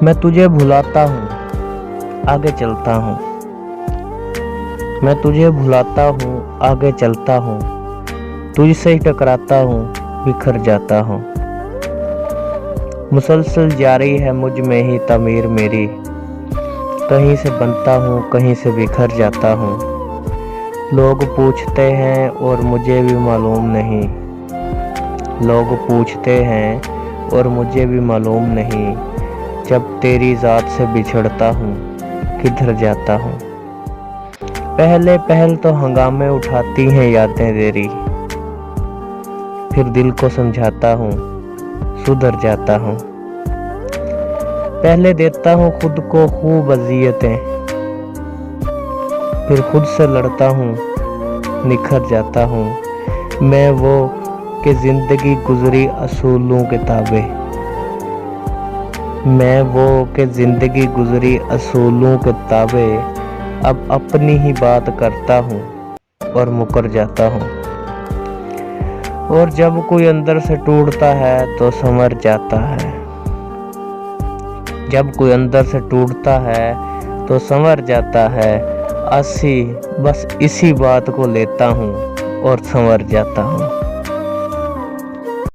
मैं तुझे भुलाता हूँ, आगे चलता हूँ। मैं तुझे भुलाता हूँ, आगे चलता हूँ। तुझसे ही टकराता हूँ, बिखर जाता हूँ। मुसलसल जारी है मुझ में ही तमीर मेरी। कहीं से बनता हूँ, कहीं से बिखर जाता हूँ। लोग पूछते हैं और मुझे भी मालूम नहीं। लोग पूछते हैं और मुझे भी मालूम नहीं। जब तेरी ज़ात से बिछड़ता हूँ, किधर जाता हूँ। पहले पहल तो हंगामे उठाती हैं यादें तेरी। फिर दिल को समझाता हूँ, सुधर जाता हूँ। पहले देता हूँ खुद को खूब अज़ियतें। फिर खुद से लड़ता हूँ, निखर जाता हूँ। मैं वो कि ज़िंदगी गुज़री असूलों के ताबे। मैं वो कि ज़िंदगी गुज़री असूलों के ताबे। अब अपनी ही बात करता हूँ और मुकर जाता हूँ। और जब कोई अंदर से टूटता है तो संवर जाता है। जब कोई अंदर से टूटता है तो संवर जाता है। बस इसी बात को लेता हूँ और संवर जाता हूँ।